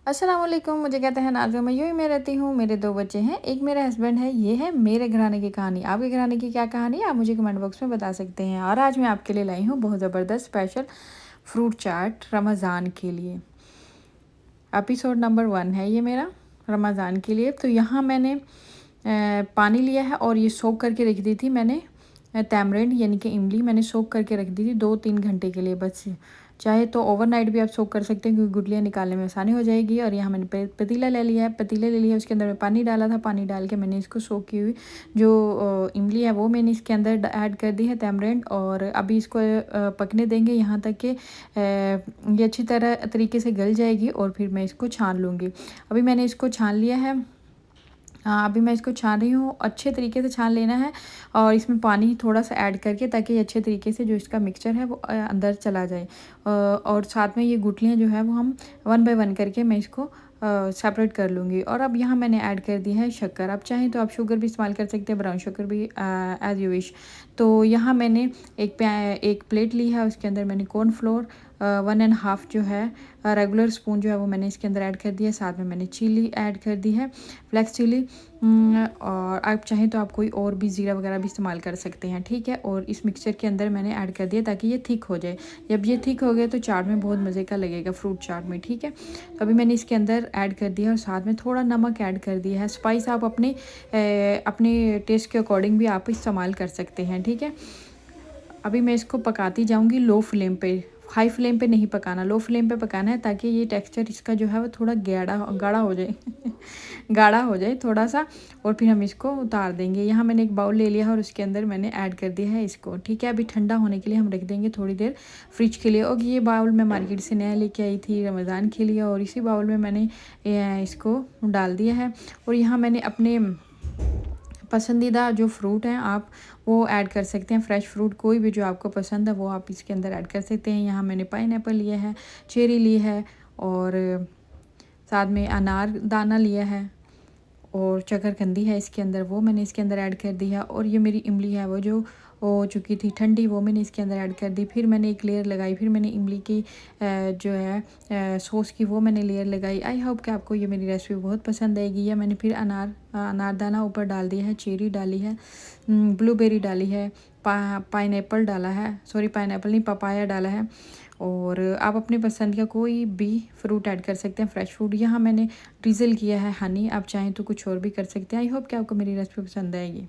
अस्सलाम वालेकुम। मुझे कहते हैं नाज़ो, मैं यूँ ही में रहती हूँ। मेरे 2 बच्चे हैं, एक मेरा हस्बैंड है। ये है मेरे घराने की कहानी। आपके घराने की क्या कहानी है, आप मुझे कमेंट बॉक्स में बता सकते हैं। और आज मैं आपके लिए लाई हूँ बहुत ज़बरदस्त स्पेशल फ्रूट चाट रमज़ान के लिए। एपिसोड नंबर 1 है ये मेरा रमज़ान के लिए। तो यहाँ मैंने पानी लिया है और ये सोक करके रख दी थी मैंने। तैमरिंड यानी कि इमली मैंने सोक करके रख दी थी 2-3 घंटे के लिए बस। चाहे तो ओवरनाइट भी आप सोक कर सकते हैं क्योंकि गुठलियाँ निकालने में आसानी हो जाएगी। और यहाँ मैंने पतीला ले लिया है, पतीला ले लिया, उसके अंदर मैं पानी डाला था। पानी डाल के मैंने इसको सोक की हुई जो इमली है वो मैंने इसके अंदर ऐड कर दी है, तैमरिंड। और अभी इसको पकने देंगे यहाँ तक कि ये अच्छी तरह तरीके से गल जाएगी और फिर मैं इसको छान लूँगी। अभी मैंने इसको छान लिया है। हाँ, अभी मैं इसको छान रही हूँ, अच्छे तरीके से छान लेना है और इसमें पानी थोड़ा सा ऐड करके ताकि अच्छे तरीके से जो इसका मिक्सचर है वो अंदर चला जाए। और साथ में ये गुठलियाँ जो है वो हम 1 बाय 1 करके मैं इसको सेपरेट कर लूँगी। और अब यहाँ मैंने ऐड कर दी है शक्कर। आप चाहें तो आप शुगर भी इस्तेमाल कर सकते हैं, ब्राउन शुगर भी एज़ यू विश। तो यहाँ मैंने एक प्लेट ली है, उसके अंदर मैंने कॉर्नफ्लोर 1.5 जो है रेगुलर स्पून जो है वो मैंने इसके अंदर ऐड कर दिया है। साथ में मैंने चिली ऐड कर दी है, फ्लेक्स चिली। और आप चाहें तो आप कोई और भी ज़ीरा वगैरह भी इस्तेमाल कर सकते हैं, ठीक है। और इस मिक्सचर के अंदर मैंने ऐड कर दिया ताकि ये थिक हो जाए। जब ये थिक हो गया तो चाट में बहुत मज़े का लगेगा, फ्रूट चाट में, ठीक है। तो अभी मैंने इसके अंदर ऐड कर दिया और साथ में थोड़ा नमक ऐड कर दिया है। स्पाइस आप अपने टेस्ट के अकॉर्डिंग भी आप इस्तेमाल कर सकते हैं, ठीक है। अभी मैं इसको पकाती जाऊंगी लो फ्लेम पे, हाई फ्लेम पे नहीं पकाना, लो फ्लेम पे पकाना है ताकि ये टेक्सचर इसका जो है वो थोड़ा गाढ़ा हो जाए गाढ़ा हो जाए थोड़ा सा। और फिर हम इसको उतार देंगे। यहाँ मैंने एक बाउल ले लिया है और उसके अंदर मैंने ऐड कर दिया है इसको, ठीक है। अभी ठंडा होने के लिए हम रख देंगे थोड़ी देर फ्रिज के लिए। और ये बाउल मैं मार्केट से नया लेके आई थी रमज़ान के लिए और इसी बाउल में मैंने इसको डाल दिया है। और यहाँ मैंने अपने पसंदीदा जो फ्रूट हैं आप वो ऐड कर सकते हैं। फ्रेश फ्रूट कोई भी जो आपको पसंद है वो आप इसके अंदर ऐड कर सकते हैं। यहाँ मैंने पाइनएप्पल लिया है, चेरी ली है और साथ में अनार दाना लिया है और शकरकंदी है इसके अंदर, वो मैंने इसके अंदर ऐड कर दी है। और ये मेरी इमली है वो जो हो चुकी थी ठंडी, वो मैंने इसके अंदर ऐड कर दी। फिर मैंने एक लेयर लगाई, फिर मैंने इमली की जो है सॉस की वो मैंने लेयर लगाई। आई होप कि आपको ये मेरी रेसिपी बहुत पसंद आएगी। या मैंने फिर अनारदाना ऊपर डाल दिया है, चेरी डाली है, ब्लूबेरी डाली है, पाइनएप्पल डाला है, सॉरी पाइनएप्पल नहीं पपाया डाला है। और आप अपनी पसंद का कोई भी फ्रूट ऐड कर सकते हैं, फ्रेश फ्रूट। यहाँ मैंने ड्रिज़ल किया है हनी, आप चाहें तो कुछ और भी कर सकते हैं। आई होप कि आपको मेरी रेसिपी पसंद आएगी।